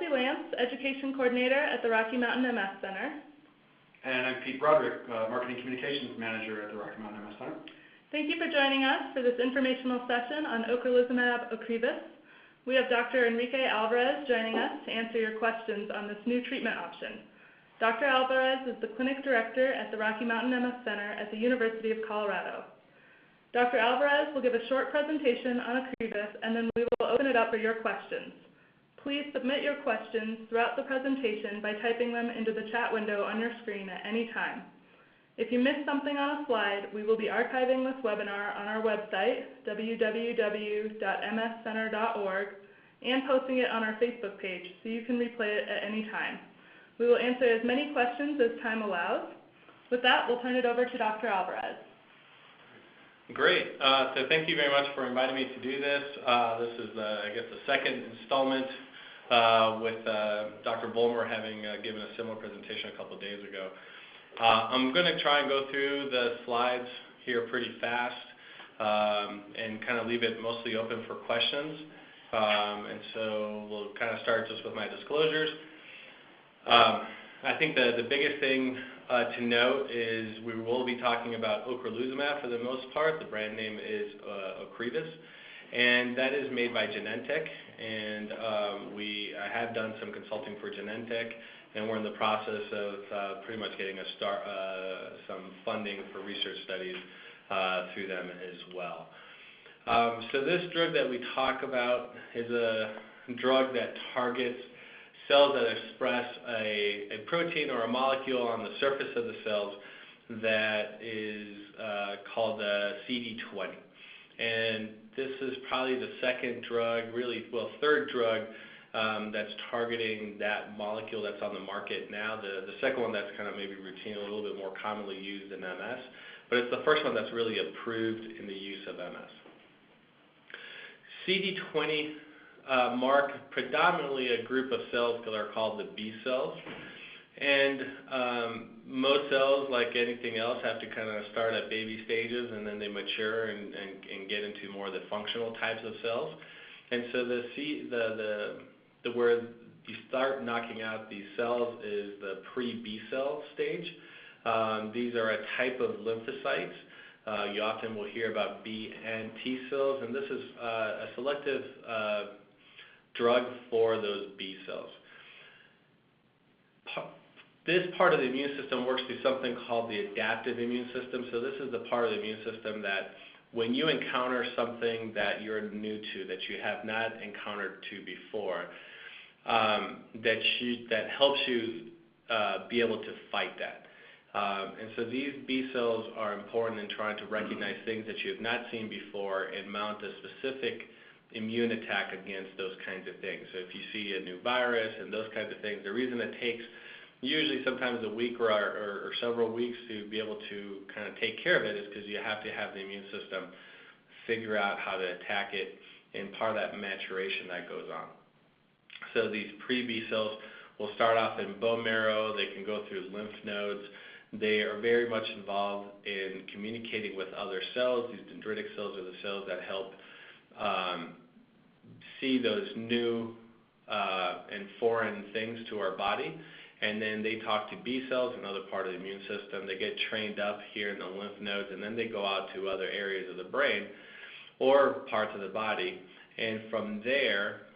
Kelsey Lance, Education Coordinator at the Rocky Mountain MS Center. And I'm Pete Broderick, Marketing Communications Manager at the Rocky Mountain MS Center. Thank you for joining us for this informational session on Ocrelizumab Ocrevus. We have Dr. Enrique Alvarez joining us to answer your questions on this new treatment option. Dr. Alvarez is the Clinic Director at the Rocky Mountain MS Center at the University of Colorado. Dr. Alvarez will give a short presentation on Ocrevus, and then we will open it up for your questions. Please submit your questions throughout the presentation by typing them into the chat window on your screen at any time. If you missed something on a slide, we will be archiving this webinar on our website, www.mscenter.org, and posting it on our Facebook page so you can replay it at any time. We will answer as many questions as time allows. With that, we'll turn it over to Dr. Alvarez. Great. So thank you very much for inviting me to do this. This is, I guess, the second installment with Dr. Vollmer having given a similar presentation a couple of days ago. I'm going to try and go through the slides here pretty fast and kind of leave it mostly open for questions. And so we'll kind of start just with my disclosures. I think the biggest thing to note is we will be talking about Ocrelizumab for the most part. The brand name is Ocrevus, and that is made by Genentech. And I have done some consulting for Genentech, and we're in the process of pretty much getting some funding for research studies through them as well. So this drug that we talk about is a drug that targets cells that express a protein or a molecule on the surface of the cells that is called CD20. And this is probably the second drug, third drug that's targeting that molecule that's on the market now. The second one that's kind of maybe routine, a little bit more commonly used in MS, but it's the first one that's really approved in the use of MS. CD20 mark predominantly a group of cells that are called the B cells. And most cells, like anything else, have to kind of start at baby stages, and then they mature and get into more of the functional types of cells. And so where you start knocking out these cells is the pre-B cell stage. These are a type of lymphocytes. You often will hear about B and T cells, and this is a selective drug for those B cells. This part of the immune system works through something called the adaptive immune system. So this is the part of the immune system that when you encounter something that you're new to, that you have not encountered to before, that helps you be able to fight that. And so these B cells are important in trying to recognize things that you have not seen before and mount a specific immune attack against those kinds of things. So if you see a new virus and those kinds of things, the reason it takes usually sometimes a week or several weeks to be able to kind of take care of it is because you have to have the immune system figure out how to attack it, and part of that maturation that goes on. So these pre-B cells will start off in bone marrow. They can go through lymph nodes. They are very much involved in communicating with other cells. These dendritic cells are the cells that help see those new and foreign things to our body. And then they talk to B cells, another part of the immune system. They get trained up here in the lymph nodes, and then they go out to other areas of the brain or parts of the body. And from there,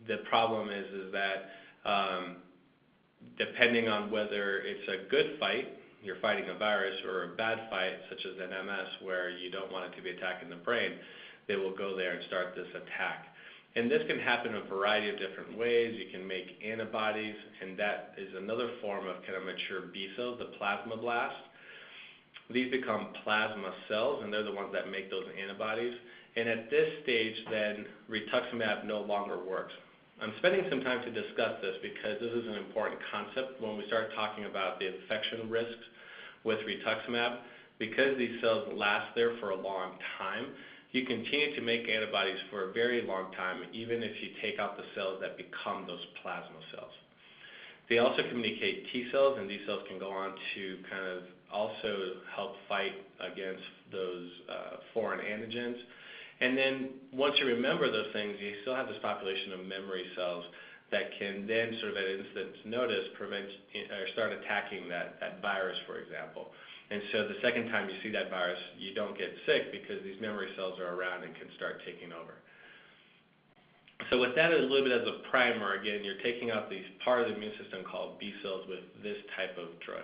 the problem is that depending on whether it's a good fight, you're fighting a virus, or a bad fight, such as an MS, where you don't want it to be attacking the brain, they will go there and start this attack. And this can happen in a variety of different ways. You can make antibodies, and that is another form of kind of mature B cells, the plasmablasts. These become plasma cells, and they're the ones that make those antibodies. And at this stage, then, rituximab no longer works. I'm spending some time to discuss this because this is an important concept when we start talking about the infection risks with rituximab. Because these cells last there for a long time, you continue to make antibodies for a very long time, even if you take out the cells that become those plasma cells. They also communicate T cells, and these cells can go on to kind of also help fight against those foreign antigens. And then once you remember those things, you still have this population of memory cells that can then sort of at instant notice prevent or start attacking that virus, for example. And so the second time you see that virus, you don't get sick because these memory cells are around and can start taking over. So with that a little bit as a primer, again, you're taking out these part of the immune system called B cells with this type of drug.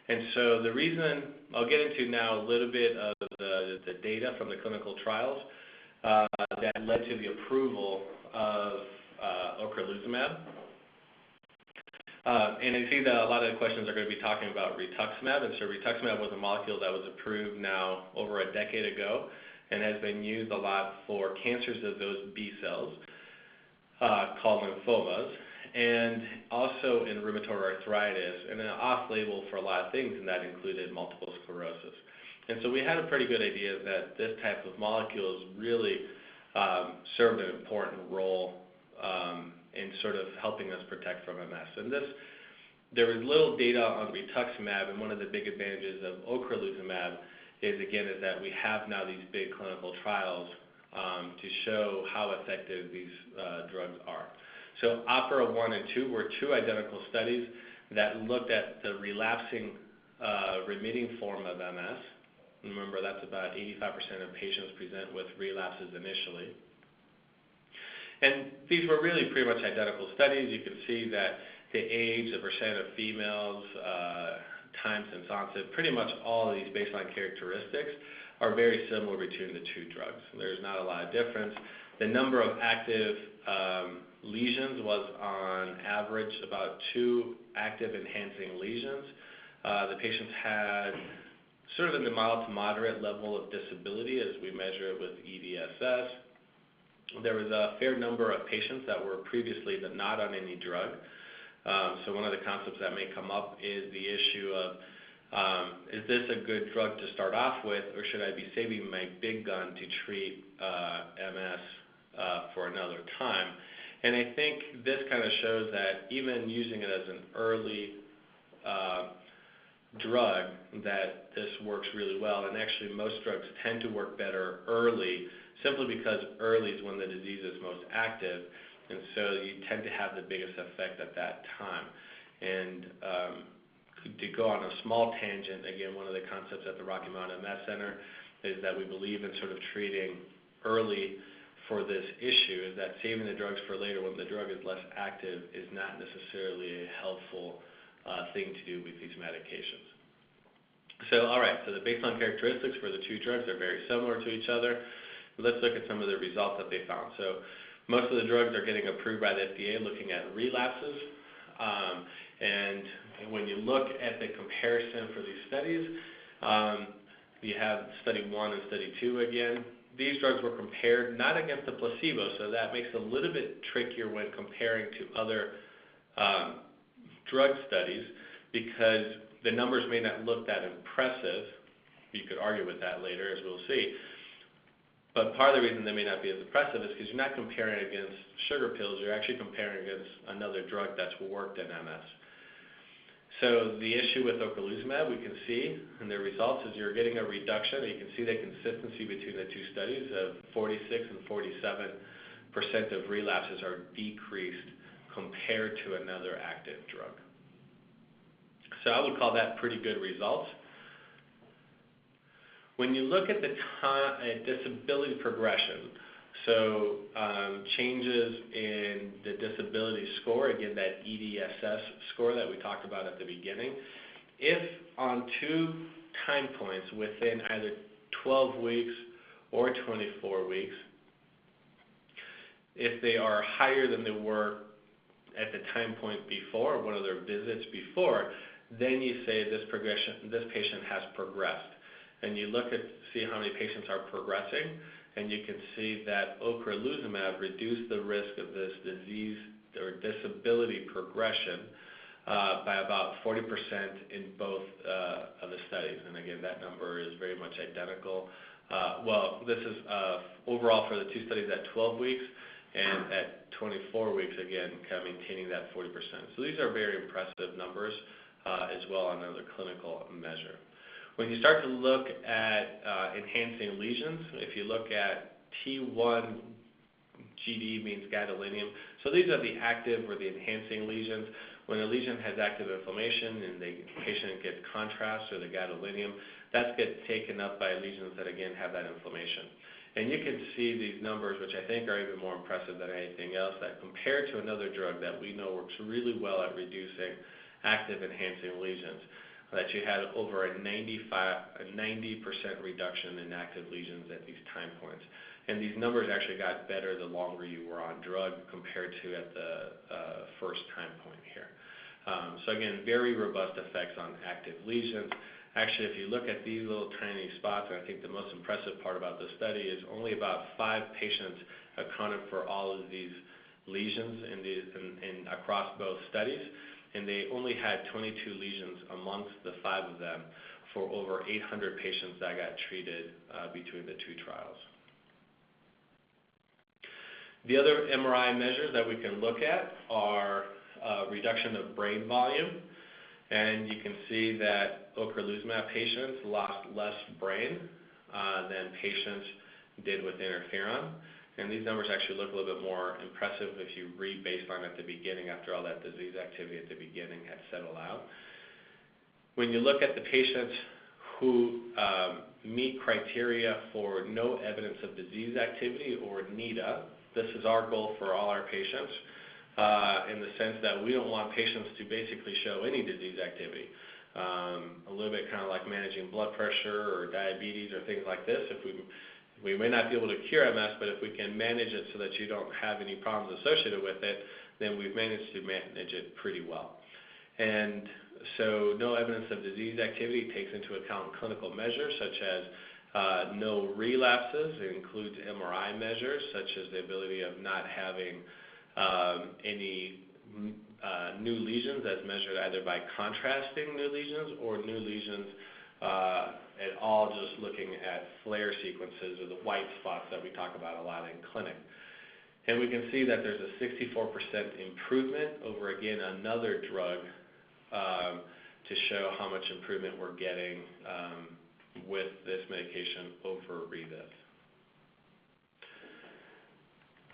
And so the reason, I'll get into now a little bit of the data from the clinical trials that led to the approval of Ocrelizumab. And I see that a lot of the questions are going to be talking about rituximab, and so rituximab was a molecule that was approved now over a decade ago and has been used a lot for cancers of those B cells called lymphomas, and also in rheumatoid arthritis, and then off-label for a lot of things, and that included multiple sclerosis. And so we had a pretty good idea that this type of molecules really served an important role in sort of helping us protect from MS. And there was little data on rituximab, and one of the big advantages of Ocrelizumab is that we have now these big clinical trials to show how effective these drugs are. So OPERA 1 and 2 were two identical studies that looked at the relapsing remitting form of MS. Remember, that's about 85% of patients present with relapses initially. And these were really pretty much identical studies. You can see that the age, the percent of females, time since onset, pretty much all of these baseline characteristics are very similar between the two drugs. There's not a lot of difference. The number of active lesions was on average about 2 active enhancing lesions. The patients had sort of in the mild to moderate level of disability as we measure it with EDSS. There was a fair number of patients that were previously not on any drug. So one of the concepts that may come up is the issue of is this a good drug to start off with, or should I be saving my big gun to treat MS for another time? And I think this kind of shows that even using it as an early drug, that this works really well. And actually most drugs tend to work better early, simply because early is when the disease is most active, and so you tend to have the biggest effect at that time. And to go on a small tangent, again, one of the concepts at the Rocky Mountain MS Center is that we believe in sort of treating early for this issue, is that saving the drugs for later when the drug is less active is not necessarily a helpful thing to do with these medications. So, all right, so the baseline characteristics for the two drugs are very similar to each other. Let's look at some of the results that they found. So most of the drugs are getting approved by the FDA looking at relapses. And when you look at the comparison for these studies, you have study 1 and study 2 again. These drugs were compared not against the placebo, so that makes it a little bit trickier when comparing to other drug studies, because the numbers may not look that impressive. You could argue with that later, as we'll see. But part of the reason they may not be as impressive is because you're not comparing against sugar pills, you're actually comparing against another drug that's worked in MS. So the issue with Ocrelizumab, we can see in their results, is you're getting a reduction. You can see the consistency between the two studies of 46 and 47% of relapses are decreased compared to another active drug. So I would call that pretty good results. When you look at the disability progression, so changes in the disability score, again, that EDSS score that we talked about at the beginning, if on 2 time points within either 12 weeks or 24 weeks, if they are higher than they were at the time point before, one of their visits before, then you say this patient has progressed. And you look at see how many patients are progressing, and you can see that Ocrelizumab reduced the risk of this disease or disability progression by about 40% in both of the studies. And again, that number is very much identical. Well, this is overall for the 2 studies at 12 weeks, and at 24 weeks, again, kind of maintaining that 40%. So these are very impressive numbers as well on another clinical measure. When you start to look at enhancing lesions, if you look at T1 GD means gadolinium, So these are the active or the enhancing lesions. When a lesion has active inflammation and the patient gets contrast or the gadolinium, that gets taken up by lesions that again have that inflammation. And you can see these numbers, which I think are even more impressive than anything else, that compared to another drug that we know works really well at reducing active enhancing lesions, that you had over a 90% reduction in active lesions at these time points. And these numbers actually got better the longer you were on drug compared to at the first time point here. So again, very robust effects on active lesions. Actually, if you look at these little tiny spots, and I think the most impressive part about this study is only about 5 patients accounted for all of these lesions in across both studies, and they only had 22 lesions amongst the 5 of them for over 800 patients that got treated between the 2 trials. The other MRI measures that we can look at are reduction of brain volume, and you can see that Ocrelizumab patients lost less brain than patients did with interferon. And these numbers actually look a little bit more impressive if you read baseline at the beginning after all that disease activity at the beginning had settled out. When you look at the patients who meet criteria for no evidence of disease activity or NEDA, this is our goal for all our patients in the sense that we don't want patients to basically show any disease activity. A little bit kind of like managing blood pressure or diabetes or things like this. We may not be able to cure MS, but if we can manage it so that you don't have any problems associated with it, then we've managed to manage it pretty well. And so no evidence of disease activity takes into account clinical measures such as no relapses. It includes MRI measures such as the ability of not having any new lesions as measured either by contrasting new lesions or new lesions at all, just looking at flare sequences or the white spots that we talk about a lot in clinic. And we can see that there's a 64% improvement over, again, another drug to show how much improvement we're getting with this medication over Ocrevus.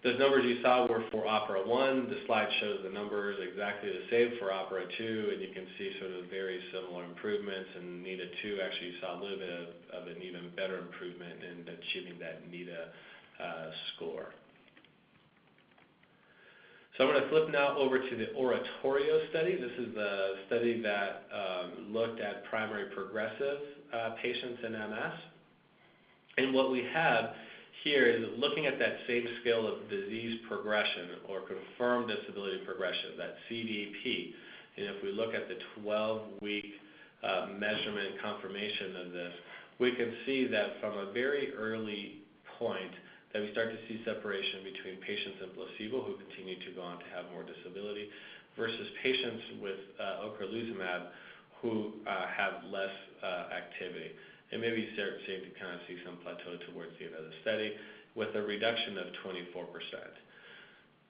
Those numbers you saw were for Opera 1. The slide shows the numbers exactly the same for Opera 2, and you can see sort of very similar improvements. And NEDA 2 actually saw a little bit of an even better improvement in achieving that NEDA score. So I'm going to flip now over to the Oratorio study. This is the study that looked at primary progressive patients in MS. And what we have here is looking at that same scale of disease progression or confirmed disability progression, that CDP. And if we look at the 12-week measurement confirmation of this, we can see that from a very early point that we start to see separation between patients and placebo who continue to go on to have more disability versus patients with Ocrelizumab who have less activity. And maybe start seeing to kind of see some plateau towards the end of the study with a reduction of 24%.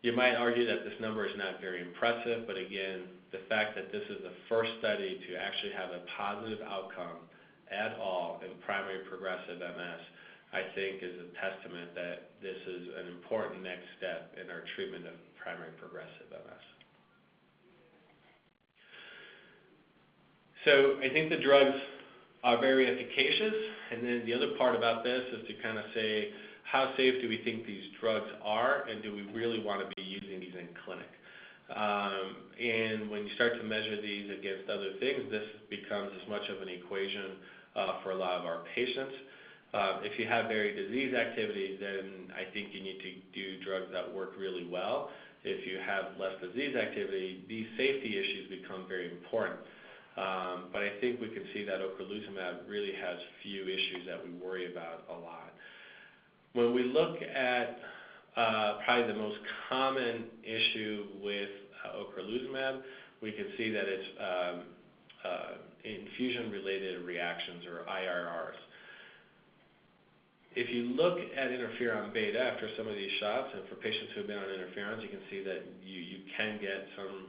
You might argue that this number is not very impressive, but again, the fact that this is the first study to actually have a positive outcome at all in primary progressive MS, I think is a testament that this is an important next step in our treatment of primary progressive MS. So I think the drugs are very efficacious, and then the other part about this is to kind of say, how safe do we think these drugs are, and do we really want to be using these in clinic? And when you start to measure these against other things, this becomes as much of an equation for a lot of our patients. If you have very disease activity, then I think you need to do drugs that work really well. If you have less disease activity, these safety issues become very important. But I think we can see that Ocrelizumab really has few issues that we worry about a lot. When we look at probably the most common issue with Ocrelizumab, we can see that it's infusion-related reactions or IRRs. If you look at interferon beta after some of these shots, and for patients who have been on interferons, you can see that you can get some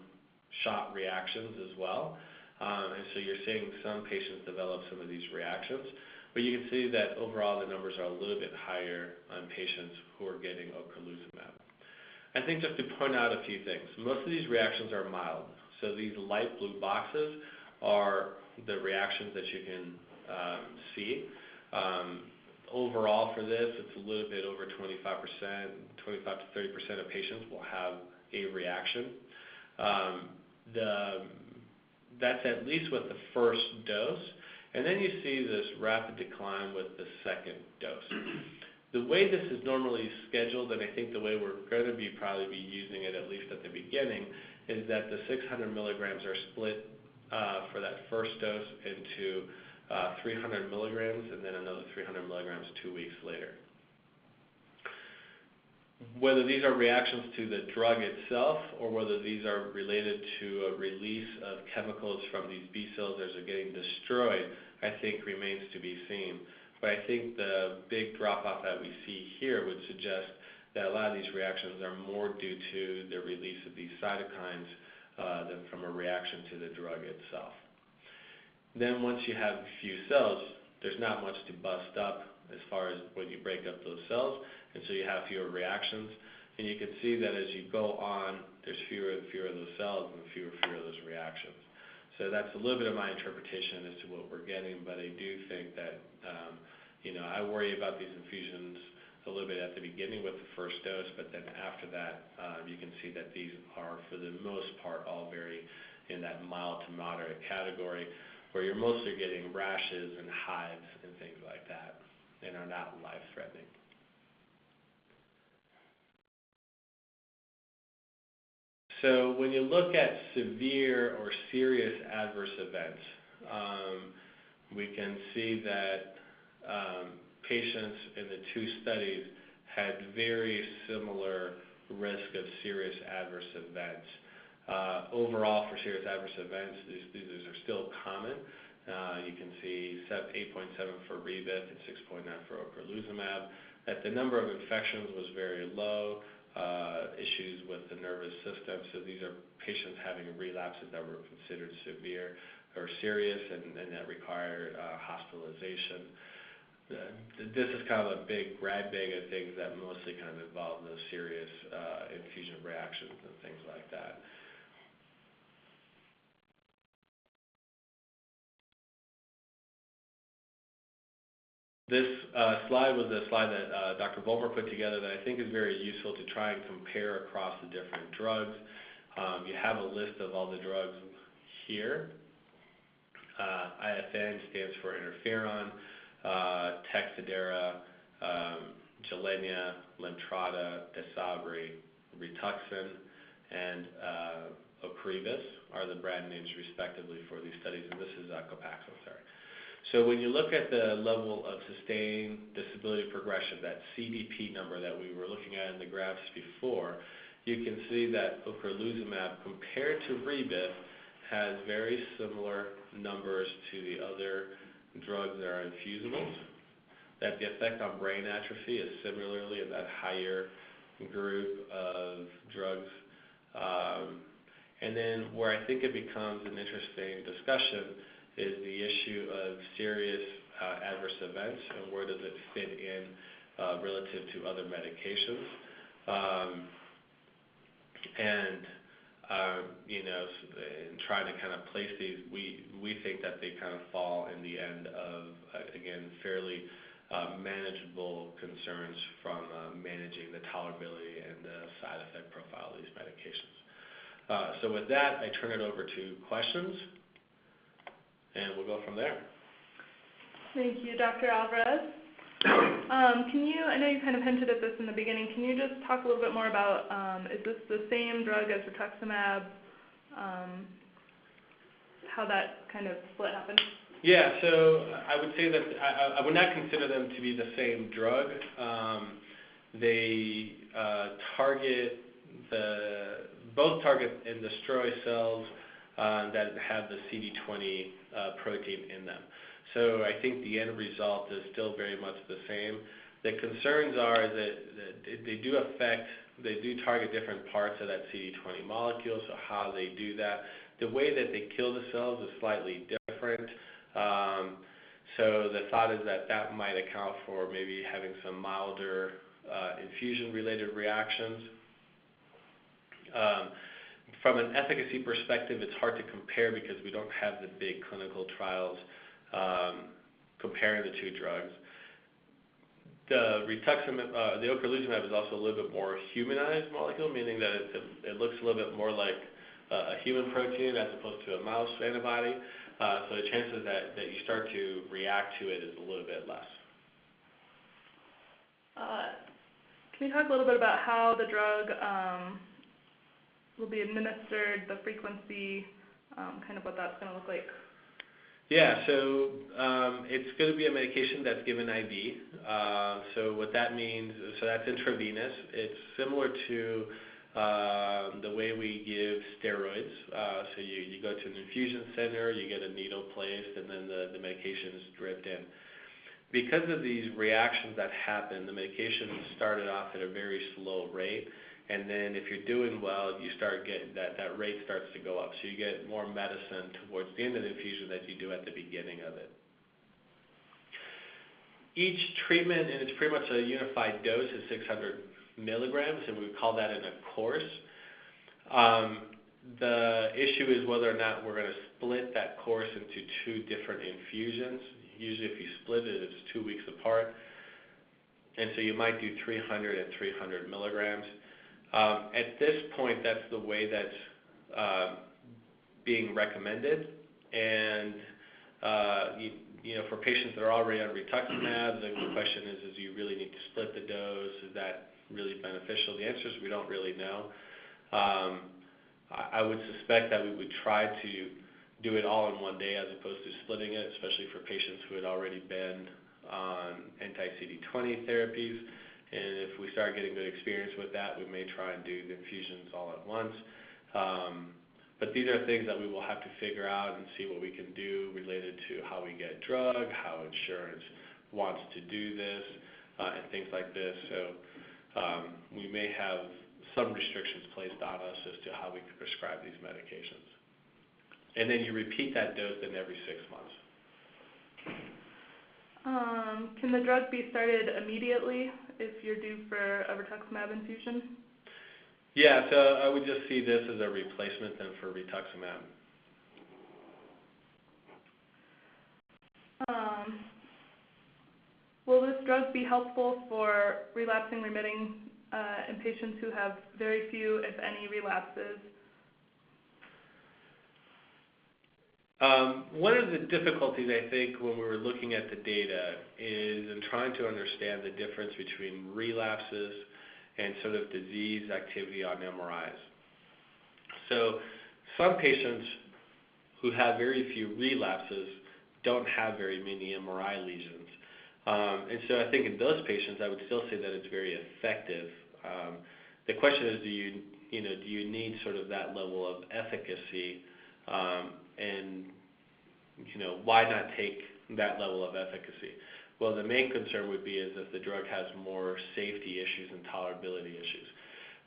shot reactions as well. And so you're seeing some patients develop some of these reactions. But you can see that overall the numbers are a little bit higher on patients who are getting Ocrelizumab. I think just to point out a few things. Most of these reactions are mild. So these light blue boxes are the reactions that you can see. Overall for this, it's a little bit over 25%, 25 to 30% of patients will have a reaction. That's at least with the first dose. And then you see this rapid decline with the second dose. The way this is normally scheduled, and I think the way we're going to probably be using it at least at the beginning, is that the 600 milligrams are split for that first dose into 300 milligrams and then another 300 milligrams 2 weeks later. Whether these are reactions to the drug itself or whether these are related to a release of chemicals from these B cells as they're getting destroyed, I think remains to be seen. But I think the big drop-off that we see here would suggest that a lot of these reactions are more due to the release of these cytokines than from a reaction to the drug itself. Then once you have a few cells, there's not much to bust up as far as when you break up those cells, and so you have fewer reactions. And you can see that as you go on, there's fewer and fewer of those cells and fewer of those reactions. So that's a little bit of my interpretation as to what we're getting, but I do think that, I worry about these infusions a little bit at the beginning with the first dose, but then after that, you can see that these are, for the most part, all very in that mild to moderate category, where you're mostly getting rashes and hives and things like that, and are not life-threatening. So when you look at severe or serious adverse events, we can see that patients in the two studies had very similar risk of serious adverse events. Overall, for serious adverse events, these are still common. You can see 8.7 for Rebif and 6.9 for Ocrelizumab. That the number of infections was very low. Issues with the nervous system. So these are patients having relapses that were considered severe or serious and that required hospitalization. This is kind of a big grab bag of things that mostly kind of involve those serious infusion reactions and things like that. This slide was a slide that Dr. Vollmer put together that I think is very useful to try and compare across the different drugs. You have a list of all the drugs here. IFN stands for interferon, Tecfidera, Gilenya, Lemtrada, Desabri, Rituxan, and Ocrevus are the brand names respectively for these studies, and this is Copaxone, sorry. So when you look at the level of sustained disability progression, that CDP number that we were looking at in the graphs before, you can see that Ocrelizumab compared to Rebif has very similar numbers to the other drugs that are infusibles, that the effect on brain atrophy is similarly in that higher group of drugs. And then where I think it becomes an interesting discussion is the issue of serious adverse events and where does it fit in relative to other medications. And trying to kind of place these, we think that they kind of fall in the end of, again, fairly manageable concerns from managing the tolerability and the side effect profile of these medications. So with that, I turn it over to questions, and we'll go from there. Thank you, Dr. Alvarez. I know you kind of hinted at this in the beginning, can you just talk a little bit more about, is this the same drug as rituximab, how that kind of split happened? Yeah, so I would say that I would not consider them to be the same drug. They both target and destroy cells that have the CD20 protein in them. So I think the end result is still very much the same. The concerns are that they do target different parts of that CD20 molecule, so how they do that. The way that they kill the cells is slightly different. So the thought is that might account for maybe having some milder infusion-related reactions. From an efficacy perspective, it's hard to compare because we don't have the big clinical trials comparing the two drugs. The ocrelizumab is also a little bit more humanized molecule, meaning that it looks a little bit more like a human protein as opposed to a mouse antibody. So the chances that you start to react to it is a little bit less. Can you talk a little bit about how the drug will be administered, the frequency, kind of what that's going to look like? Yeah, so it's going to be a medication that's given IV. So what that means, so that's intravenous. It's similar to the way we give steroids. So you go to an infusion center, you get a needle placed, and then the medication is dripped in. Because of these reactions that happen, the medication started off at a very slow rate, and then if you're doing well, you start getting that rate starts to go up. So you get more medicine towards the end of the infusion than you do at the beginning of it. Each treatment, and it's pretty much a unified dose, is 600 milligrams, and we call that in a course. The issue is whether or not we're going to split that course into two different infusions. Usually if you split it, it's 2 weeks apart. And so you might do 300 and 300 milligrams. At this point, that's the way that's being recommended. And for patients that are already on rituximab, the question is do you really need to split the dose? Is that really beneficial? The answer is we don't really know. I would suspect that we would try to do it all in one day as opposed to splitting it, especially for patients who had already been on anti-CD20 therapies. And if we start getting good experience with that, we may try and do the infusions all at once. But these are things that we will have to figure out and see what we can do related to how we get drug, how insurance wants to do this, and things like this. So we may have some restrictions placed on us as to how we can prescribe these medications. And then you repeat that dose then every 6 months. Can the drug be started immediately if you're due for a rituximab infusion? Yeah, so I would just see this as a replacement then for rituximab. Will this drug be helpful for relapsing remitting in patients who have very few, if any, relapses? One of the difficulties, I think, when we were looking at the data is in trying to understand the difference between relapses and sort of disease activity on MRIs. So some patients who have very few relapses don't have very many MRI lesions. And so I think in those patients, I would still say that it's very effective. The question is, do you need sort of that level of efficacy? And why not take that level of efficacy? Well, the main concern would be is if the drug has more safety issues and tolerability issues.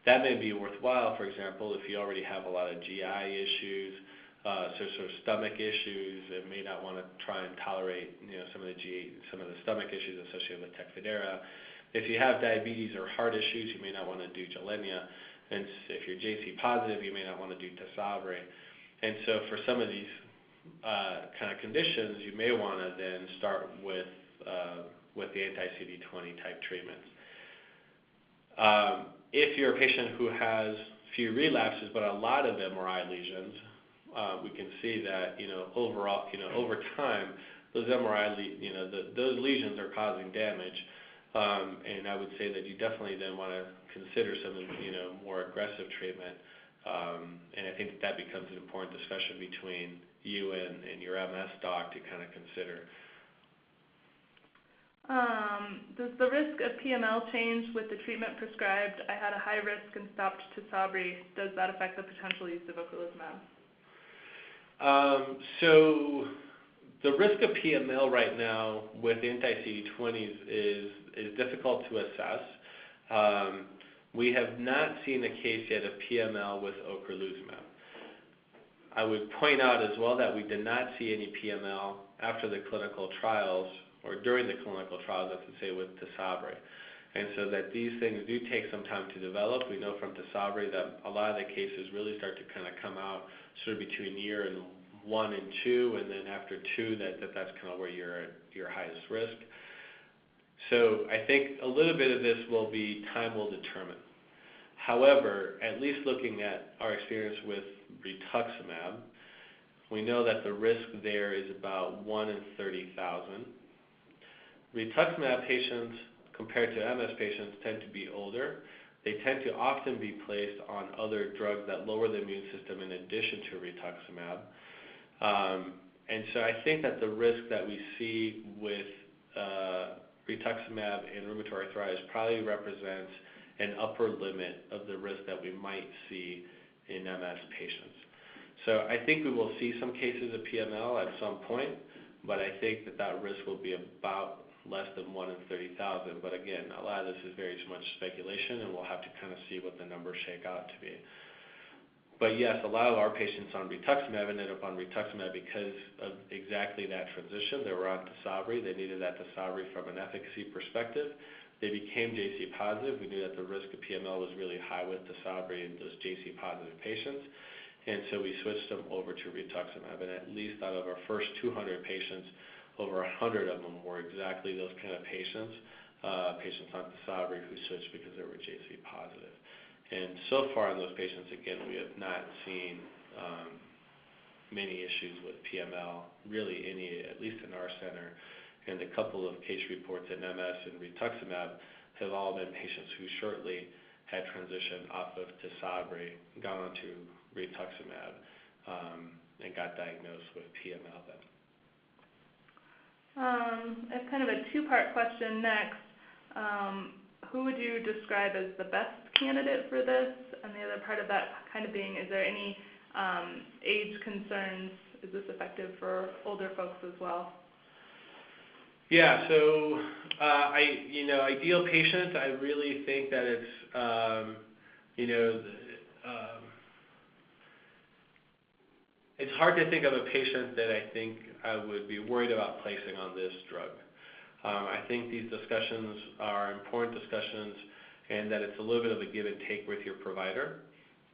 That may be worthwhile, for example, if you already have a lot of GI issues, so sort of stomach issues, and may not want to try and tolerate some of the stomach issues associated with Tecfidera. If you have diabetes or heart issues, you may not want to do Gilenya. And if you're JC positive, you may not want to do Tesabri. And so for some of these kind of conditions, you may want to then start with the anti-CD20 type treatments. If you're a patient who has few relapses but a lot of MRI lesions, we can see that overall, over time, those those lesions are causing damage, and I would say that you definitely then want to consider some more aggressive treatment. And I think that becomes an important discussion between you and your MS doc to kind of consider. Does the risk of PML change with the treatment prescribed? I had a high risk and stopped Tesabri. Does that affect the potential use of ocrelizumab? So the risk of PML right now with anti-CD20s is difficult to assess. We have not seen a case yet of PML with ocrelizumab. I would point out as well that we did not see any PML after the clinical trials, or during the clinical trials, I should say, with Tesabri. And so that these things do take some time to develop. We know from Tysabri that a lot of the cases really start to kind of come out sort of between year and 1 and 2, and then after 2, that's kind of where you're at your highest risk. So I think a little bit of this will be time will determine. However, at least looking at our experience with rituximab, we know that the risk there is about 1 in 30,000. Rituximab patients, compared to MS patients, tend to be older. They tend to often be placed on other drugs that lower the immune system in addition to rituximab. And so I think that the risk that we see with rituximab in rheumatoid arthritis probably represents an upper limit of the risk that we might see in MS patients. So I think we will see some cases of PML at some point, but I think that risk will be about less than 1 in 30,000. But again, a lot of this is very much speculation, and we'll have to kind of see what the numbers shake out to be. But yes, a lot of our patients on rituximab ended up on rituximab because of exactly that transition. They were on Tysabri. They needed that Tysabri from an efficacy perspective. They became JC positive. We knew that the risk of PML was really high with Tysabri in those JC positive patients. And so we switched them over to rituximab. And at least out of our first 200 patients, over 100 of them were exactly those kind of patients, patients on Tysabri who switched because they were JC positive. And so far in those patients, again, we have not seen many issues with PML, really any, at least in our center. And a couple of case reports in MS and rituximab have all been patients who shortly had transitioned off of Tysabri, gone on to rituximab, and got diagnosed with PML then. I have kind of a two-part question next. Who would you describe as the best candidate for this? And the other part of that kind of being, is there any age concerns? Is this effective for older folks as well? Yeah, so ideal patient, I really think that it's, it's hard to think of a patient that I think I would be worried about placing on this drug. I think these discussions are important discussions, and that it's a little bit of a give and take with your provider,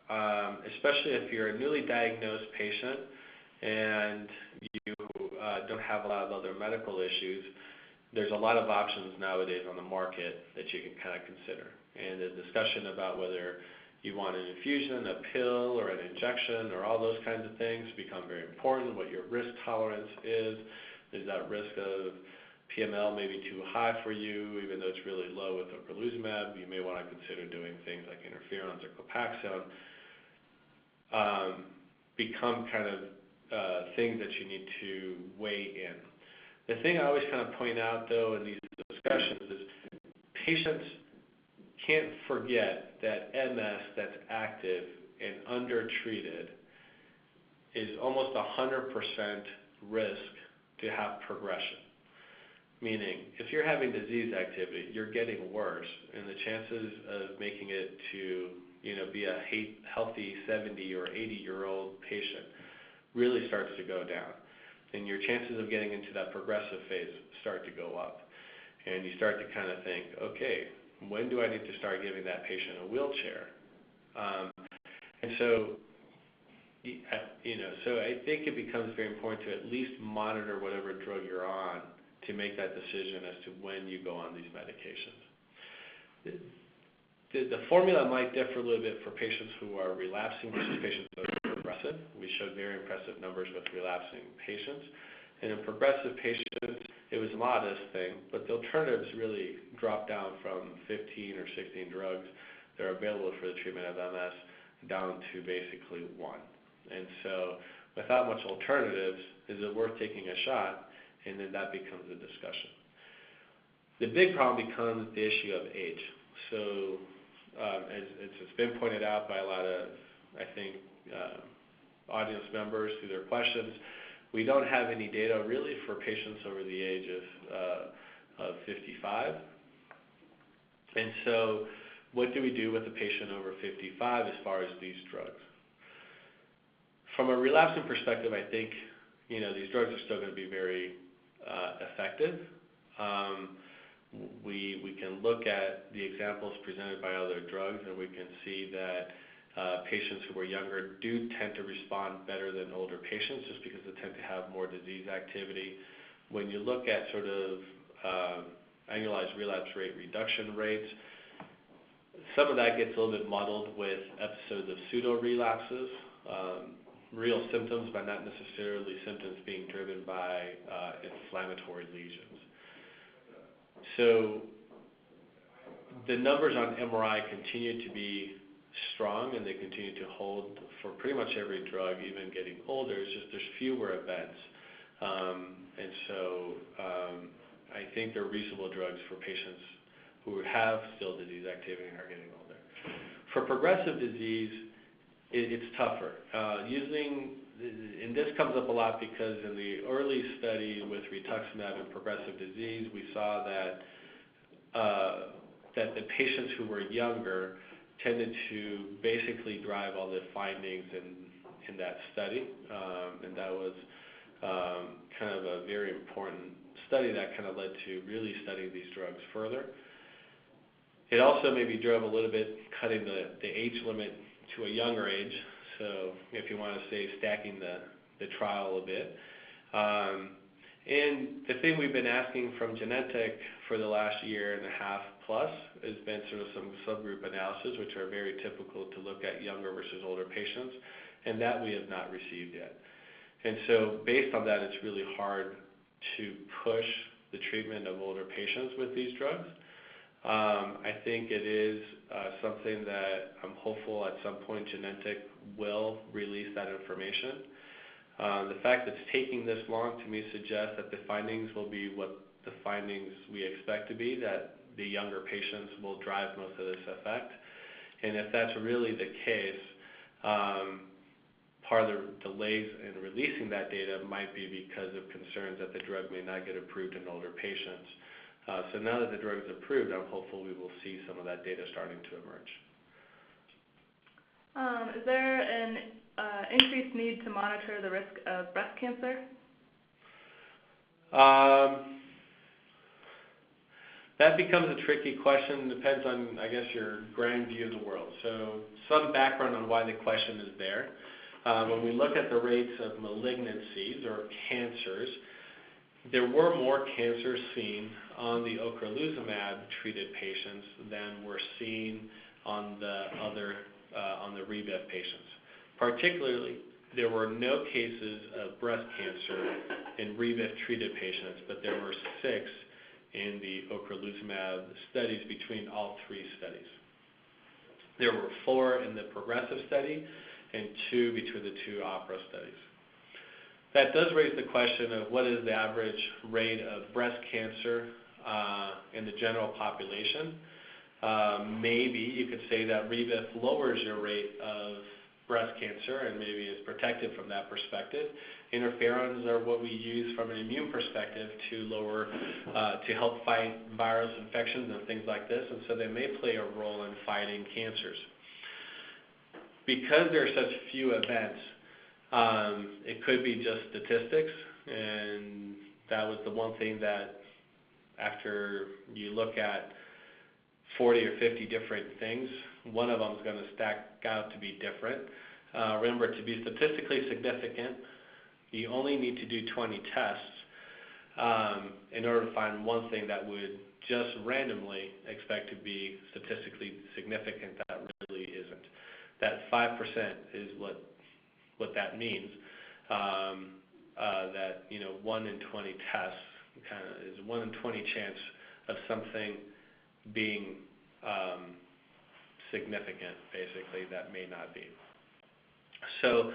especially if you're a newly diagnosed patient and you don't have a lot of other medical issues. There's a lot of options nowadays on the market that you can kind of consider. And the discussion about whether you want an infusion, a pill, or an injection, or all those kinds of things become very important. What your risk tolerance is that risk of PML may be too high for you, even though it's really low with Ocrelizumab. You may want to consider doing things like interferons or Copaxone. Become kind of things that you need to weigh in. The thing I always kind of point out, though, in these discussions is patients can't forget that MS that's active and undertreated is almost 100% risk to have progression. Meaning, if you're having disease activity, you're getting worse, and the chances of making it to be a healthy 70 or 80-year-old patient really starts to go down. And your chances of getting into that progressive phase start to go up. And you start to kind of think, okay, when do I need to start giving that patient a wheelchair? And so, so I think it becomes very important to at least monitor whatever drug you're on to make that decision as to when you go on these medications. The formula might differ a little bit for patients who are relapsing versus patients who are progressive. We showed very impressive numbers with relapsing patients. And in progressive patients, it was a modest thing, but the alternatives really dropped down from 15 or 16 drugs that are available for the treatment of MS down to basically 1. And so without much alternatives, is it worth taking a shot? And then that becomes a discussion. The big problem becomes the issue of age. So as it's been pointed out by a lot of, I think, audience members through their questions, we don't have any data really for patients over the age of 55. And so what do we do with a patient over 55 as far as these drugs? From a relapsing perspective, I think these drugs are still going to be very effective. we can look at the examples presented by other drugs, and we can see that patients who are younger do tend to respond better than older patients just because they tend to have more disease activity. When you look at sort of annualized relapse rate reduction rates, some of that gets a little bit muddled with episodes of pseudo-relapses, real symptoms, but not necessarily symptoms being driven by inflammatory lesions. So the numbers on MRI continue to be strong, and they continue to hold for pretty much every drug, even getting older. It's just there's fewer events. And so I think they're reasonable drugs for patients who have still disease activity and are getting older. For progressive disease, it's tougher. And this comes up a lot because in the early study with rituximab and progressive disease, we saw that that the patients who were younger tended to basically drive all the findings in that study, and that was kind of a very important study that kind of led to really studying these drugs further. It also maybe drove a little bit cutting the age limit to a younger age, so if you want to say stacking the trial a bit. And the thing we've been asking from Genentech for the last year and a half plus has been sort of some subgroup analysis, which are very typical to look at younger versus older patients, and that we have not received yet. And so based on that, it's really hard to push the treatment of older patients with these drugs. I think it is something that I'm hopeful at some point Genentech will release that information. The fact that it's taking this long to me suggests that the findings will be what the findings we expect to be, that the younger patients will drive most of this effect. And if that's really the case, part of the delays in releasing that data might be because of concerns that the drug may not get approved in older patients. So now that the drug is approved, I'm hopeful we will see some of that data starting to emerge. Is there an increased need to monitor the risk of breast cancer? That becomes a tricky question. Depends on, I guess, your grand view of the world. So some background on why the question is there. When we look at the rates of malignancies or cancers, there were more cancers seen on the Ocrelizumab treated patients than were seen on the other on the Rebev patients. Particularly, there were no cases of breast cancer in Rebev treated patients, but there were 6 in the Ocrelizumab studies between all 3 studies. There were 4 in the progressive study and 2 between the 2 OPERA studies. That does raise the question of what is the average rate of breast cancer in the general population. Maybe you could say that Rebev lowers your rate of breast cancer and maybe is protected from that perspective. Interferons are what we use from an immune perspective to lower, to help fight virus infections and things like this, and so they may play a role in fighting cancers. Because there are such few events, it could be just statistics, and that was the one thing that after you look at 40 or 50 different things, one of them is going to stack out to be different. Remember, to be statistically significant, you only need to do 20 tests in order to find one thing that would just randomly expect to be statistically significant that really isn't. That 5% is what that means. That 1 in 20 tests kind of is 1 in 20 chance of something being significant, basically, that may not be. So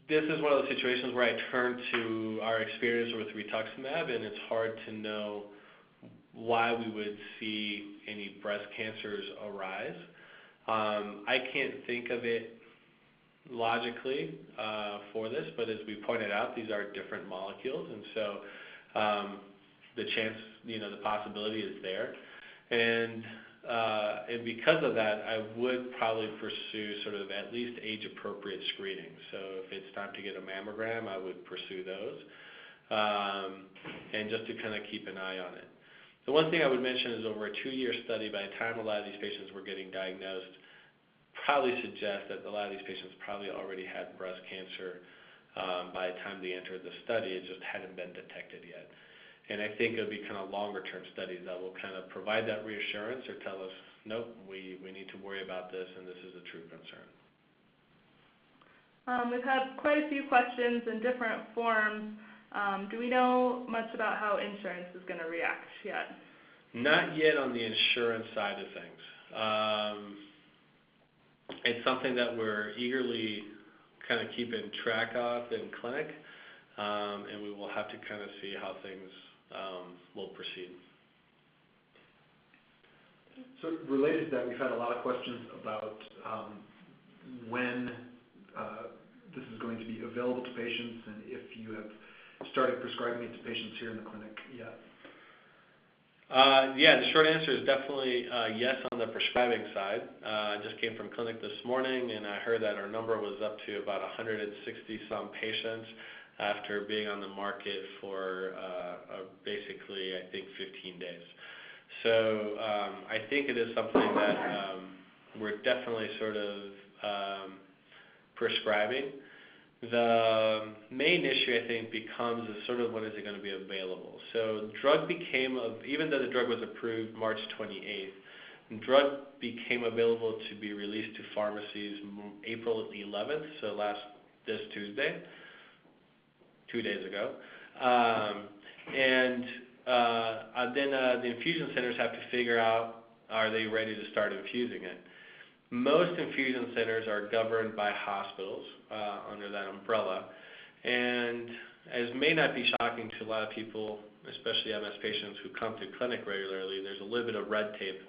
this is one of those situations where I turn to our experience with rituximab, and it's hard to know why we would see any breast cancers arise. I can't think of it logically for this, but as we pointed out, these are different molecules, and so the chance, the possibility is there. And because of that, I would probably pursue sort of at least age-appropriate screening. So if it's time to get a mammogram, I would pursue those. and just to kind of keep an eye on it. The one thing I would mention is over a 2-year study, by the time a lot of these patients were getting diagnosed, probably suggests that a lot of these patients probably already had breast cancer by the time they entered the study. It just hadn't been detected yet. And I think it'll be kind of longer-term studies that will kind of provide that reassurance or tell us, nope, we need to worry about this, and this is a true concern. We've had quite a few questions in different forms. Do we know much about how insurance is going to react yet? Not yet on the insurance side of things. It's something that we're eagerly kind of keeping track of in clinic, and we will have to kind of see how things will proceed. So related to that, we've had a lot of questions about when this is going to be available to patients and if you have started prescribing it to patients here in the clinic yet. Yeah, the short answer is definitely yes on the prescribing side. I just came from clinic this morning, and I heard that our number was up to about 160-some patients after being on the market for basically, I think, 15 days. So I think it is something that we're definitely sort of prescribing. The main issue, I think, becomes is sort of when is it going to be available. So drug became, even though the drug was approved March 28th, drug became available to be released to pharmacies April 11th, so this Tuesday, 2 days ago. And then the infusion centers have to figure out, are they ready to start infusing it? Most infusion centers are governed by hospitals under that umbrella, and as may not be shocking to a lot of people, especially MS patients who come to clinic regularly, there's a little bit of red tape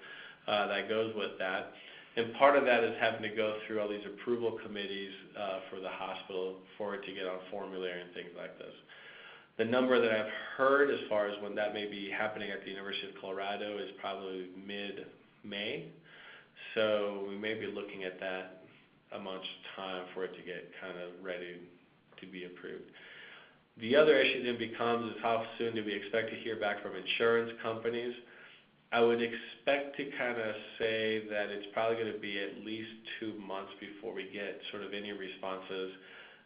that goes with that, and part of that is having to go through all these approval committees for the hospital for it to get on formulary and things like this. The number that I've heard as far as when that may be happening at the University of Colorado is probably mid-May. So we may be looking at that amount of time for it to get kind of ready to be approved. The other issue then becomes is how soon do we expect to hear back from insurance companies? I would expect to kind of say that it's probably going to be at least 2 months before we get sort of any responses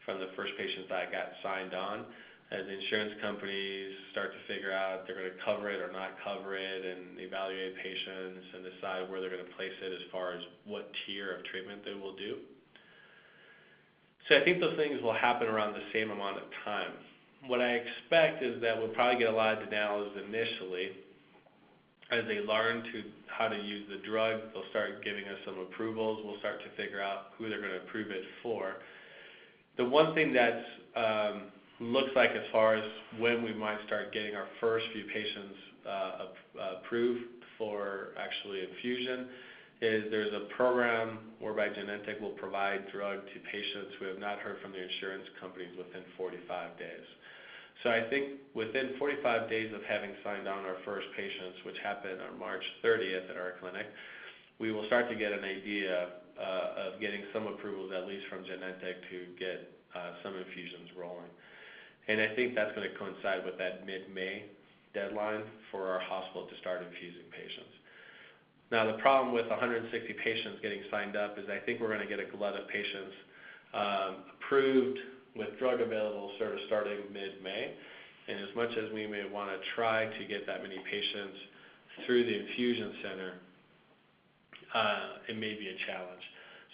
from the first patients that got signed on, as insurance companies start to figure out they're going to cover it or not cover it and evaluate patients and decide where they're going to place it as far as what tier of treatment they will do. So I think those things will happen around the same amount of time. What I expect is that we'll probably get a lot of denials initially. As they learn how to use the drug, they'll start giving us some approvals. We'll start to figure out who they're going to approve it for. The one thing that's looks like as far as when we might start getting our first few patients approved for actually infusion is there's a program whereby Genentech will provide drug to patients who have not heard from their insurance companies within 45 days. So I think within 45 days of having signed on our first patients, which happened on March 30th at our clinic, we will start to get an idea of getting some approvals, at least from Genentech, to get some infusions rolling. And I think that's going to coincide with that mid-May deadline for our hospital to start infusing patients. Now, the problem with 160 patients getting signed up is I think we're going to get a glut of patients approved with drug available sort of starting mid-May. And as much as we may want to try to get that many patients through the infusion center, it may be a challenge.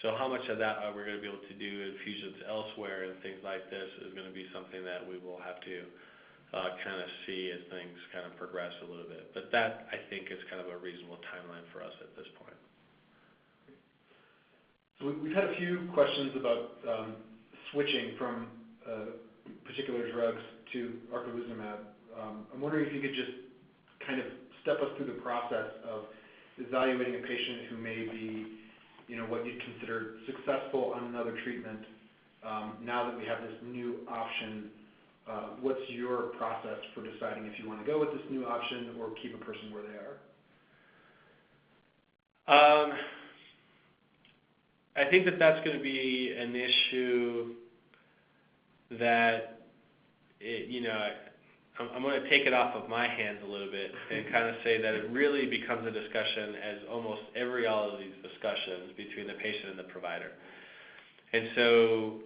So how much of that are we going to be able to do infusions elsewhere and things like this is going to be something that we will have to kind of see as things kind of progress a little bit. But that, I think, is kind of a reasonable timeline for us at this point. So we've had a few questions about switching from particular drugs to Ocrelizumab. I'm wondering if you could just kind of step us through the process of evaluating a patient who may be what you'd consider successful on another treatment. Now that we have this new option, what's your process for deciding if you want to go with this new option or keep a person where they are? I think that that's going to be an issue that, I'm going to take it off of my hands a little bit and kind of say that it really becomes a discussion, as almost all of these discussions, between the patient and the provider. And so,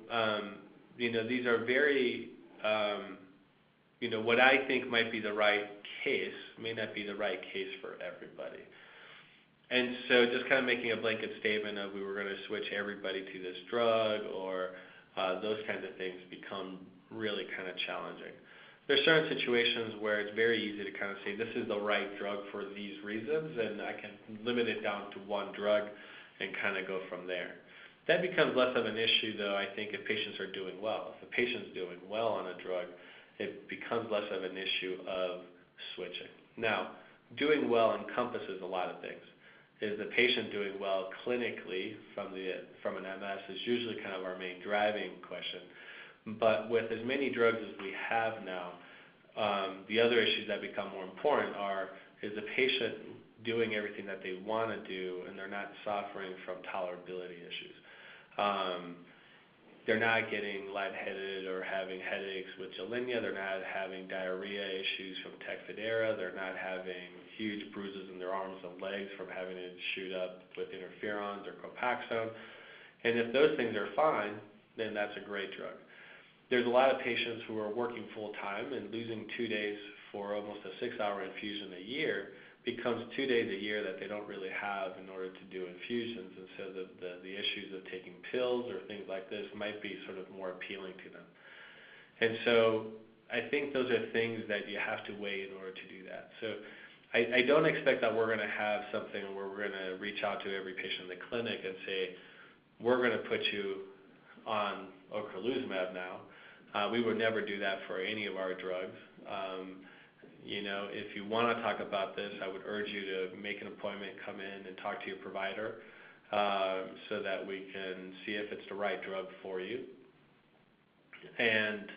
these are very, what I think might be the right case may not be the right case for everybody. And so just kind of making a blanket statement of we were going to switch everybody to this drug or those kinds of things become really kind of challenging. There's certain situations where it's very easy to kind of say this is the right drug for these reasons, and I can limit it down to one drug and kind of go from there. That becomes less of an issue, though, I think, if patients are doing well. If a patient's doing well on a drug, it becomes less of an issue of switching. Now, doing well encompasses a lot of things. Is the patient doing well clinically from an MS is usually kind of our main driving question. But with as many drugs as we have now, the other issues that become more important is the patient doing everything that they want to do and they're not suffering from tolerability issues. They're not getting lightheaded or having headaches with Gilenya. They're not having diarrhea issues from Tecfidera. They're not having huge bruises in their arms and legs from having to shoot up with interferons or Copaxone. And if those things are fine, then that's a great drug. There's a lot of patients who are working full-time, and losing 2 days for almost a 6-hour infusion a year becomes 2 days a year that they don't really have in order to do infusions. And so the issues of taking pills or things like this might be sort of more appealing to them. And so I think those are things that you have to weigh in order to do that. So I don't expect that we're going to have something where we're going to reach out to every patient in the clinic and say, we're going to put you on Ocrelizumab now. We would never do that for any of our drugs. If you want to talk about this, I would urge you to make an appointment, come in and talk to your provider so that we can see if it's the right drug for you, and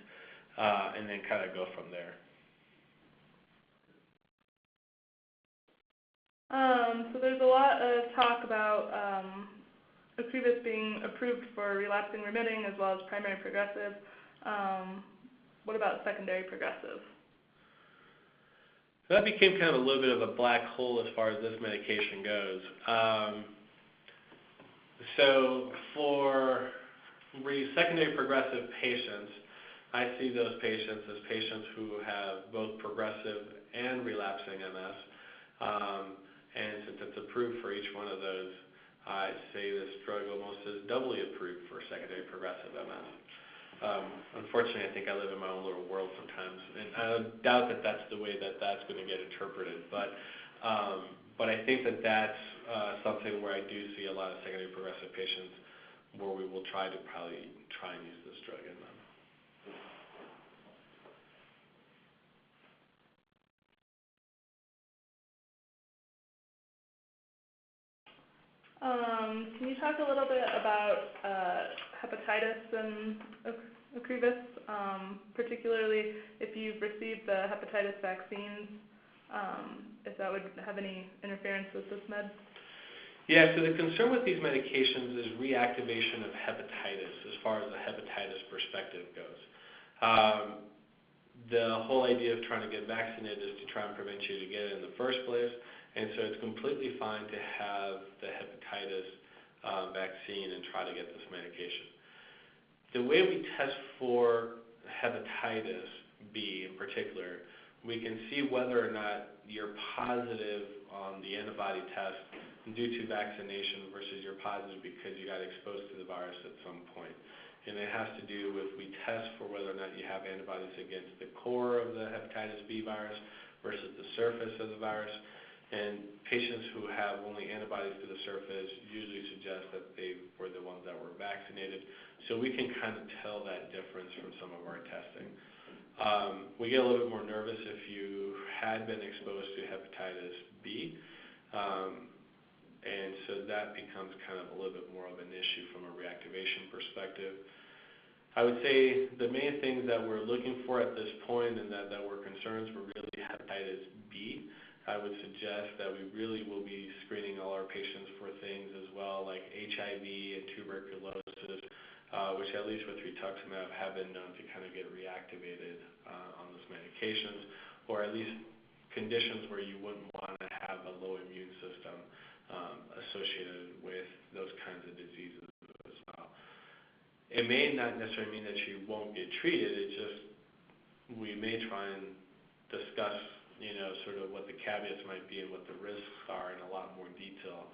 then kind of go from there. So there's a lot of talk about Ocrevus being approved for relapsing remitting as well as primary progressive. What about secondary progressive? That became kind of a little bit of a black hole as far as this medication goes. So for secondary progressive patients, I see those patients as patients who have both progressive and relapsing MS. And since it's approved for each one of those, I say this drug almost is doubly approved for secondary progressive MS. Unfortunately, I think I live in my own little world sometimes, and I doubt that that's the way that that's going to get interpreted. But I think that that's something where I do see a lot of secondary progressive patients where we will probably try and use this drug in them. Can you talk a little bit about hepatitis and Ocrevus, particularly if you've received the hepatitis vaccines, if that would have any interference with this med? Yeah, so the concern with these medications is reactivation of hepatitis as far as the hepatitis perspective goes. The whole idea of trying to get vaccinated is to try and prevent you to get it in the first place, and so it's completely fine to have the hepatitis vaccine and try to get this medication. The way we test for hepatitis B in particular, we can see whether or not you're positive on the antibody test due to vaccination versus you're positive because you got exposed to the virus at some point. And it has to do with, we test for whether or not you have antibodies against the core of the hepatitis B virus versus the surface of the virus. And patients who have only antibodies to the surface usually suggest that they were the ones that were vaccinated. So we can kind of tell that difference from some of our testing. We get a little bit more nervous if you had been exposed to hepatitis B. And so that becomes kind of a little bit more of an issue from a reactivation perspective. I would say the main things that we're looking for at this point and that were concerns were really hepatitis B. I would suggest that we really will be screening all our patients for things as well like HIV and tuberculosis, which at least with rituximab have been known to kind of get reactivated on those medications, or at least conditions where you wouldn't want to have a low immune system associated with those kinds of diseases as well. It may not necessarily mean that you won't get treated, it's just we may try and discuss, sort of what the caveats might be and what the risks are in a lot more detail.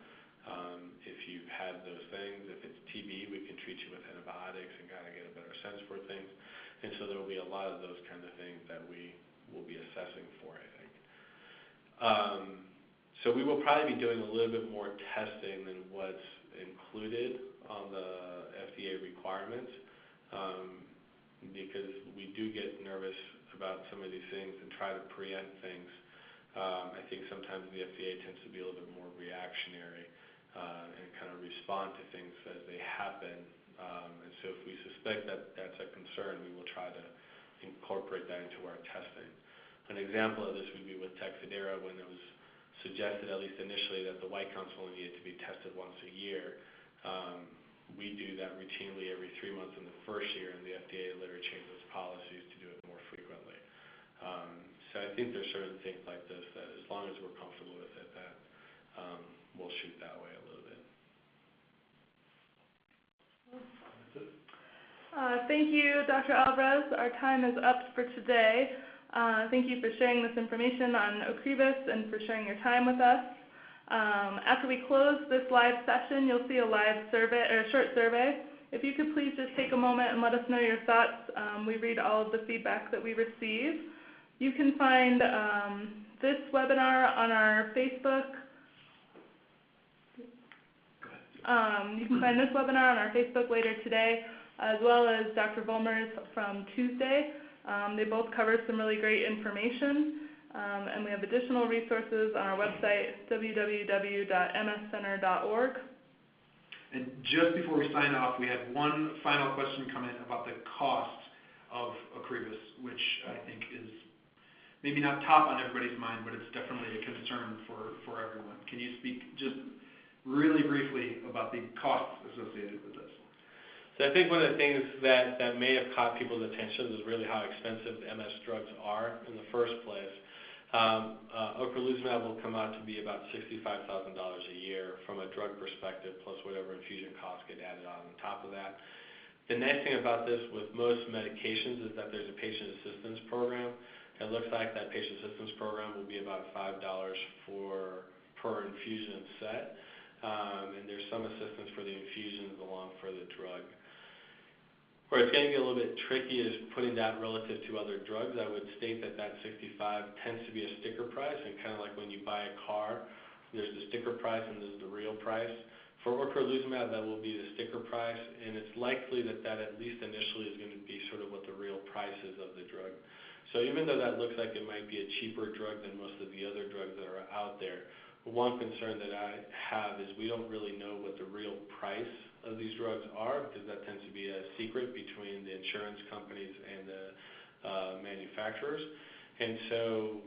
If you've had those things, if it's TB, we can treat you with antibiotics and kind of get a better sense for things. And so there will be a lot of those kinds of things that we will be assessing for, I think. So we will probably be doing a little bit more testing than what's included on the FDA requirements, because we do get nervous about some of these things and try to preempt things. I think sometimes the FDA tends to be a little bit more reactionary and kind of respond to things as they happen. And so if we suspect that that's a concern, we will try to incorporate that into our testing. An example of this would be with Tecfidera, when it was suggested, at least initially, that the white counts only needed to be tested once a year. We do that routinely every 3 months in the first year, and the FDA later changed its policies to do it more frequently. So I think there's certain things like this that, as long as we're comfortable with it, that we'll shoot that way a little bit. Thank you, Dr. Alvarez. Our time is up for today. Thank you for sharing this information on Ocrevus and for sharing your time with us. After we close this live session, you'll see a live survey, or a short survey. If you could please just take a moment and let us know your thoughts. We read all of the feedback that we receive. You can find this webinar on our Facebook. You can find this webinar on our Facebook later today, as well as Dr. Vollmer's from Tuesday. They both cover some really great information, and we have additional resources on our website, www.mscenter.org. And just before we sign off, we had one final question come in about the cost of Ocrevus, which I think is maybe not top on everybody's mind, but it's definitely a concern for everyone. Can you speak just really briefly about the costs associated with this? So I think one of the things that may have caught people's attention is really how expensive MS drugs are in the first place. Ocrelizumab will come out to be about $65,000 a year from a drug perspective, plus whatever infusion costs get added on top of that. The nice thing about this with most medications is that there's a patient assistance program. It looks like that patient assistance program will be about $5 per infusion set, and there's some assistance for the infusions along for the drug. Where it's going to get a little bit tricky is putting that relative to other drugs. I would state that that 65 tends to be a sticker price, and kind of like when you buy a car, there's the sticker price and there's the real price. For Ocrelizumab, that will be the sticker price, and it's likely that at least initially is going to be sort of what the real price is of the drug. So even though that looks like it might be a cheaper drug than most of the other drugs that are out there, one concern that I have is we don't really know what the real price of these drugs are, because that tends to be a secret between the insurance companies and the manufacturers. And so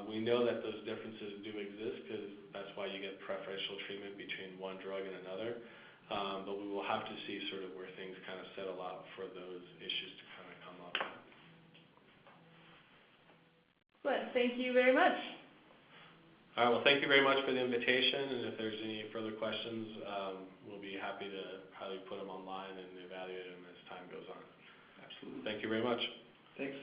we know that those differences do exist, because that's why you get preferential treatment between one drug and another. But we will have to see sort of where things kind of settle out for those issues to kind of come up. But thank you very much. All right, well, thank you very much for the invitation, and if there's any further questions, we'll be happy to probably put them online and evaluate them as time goes on. Absolutely. Thank you very much. Thanks.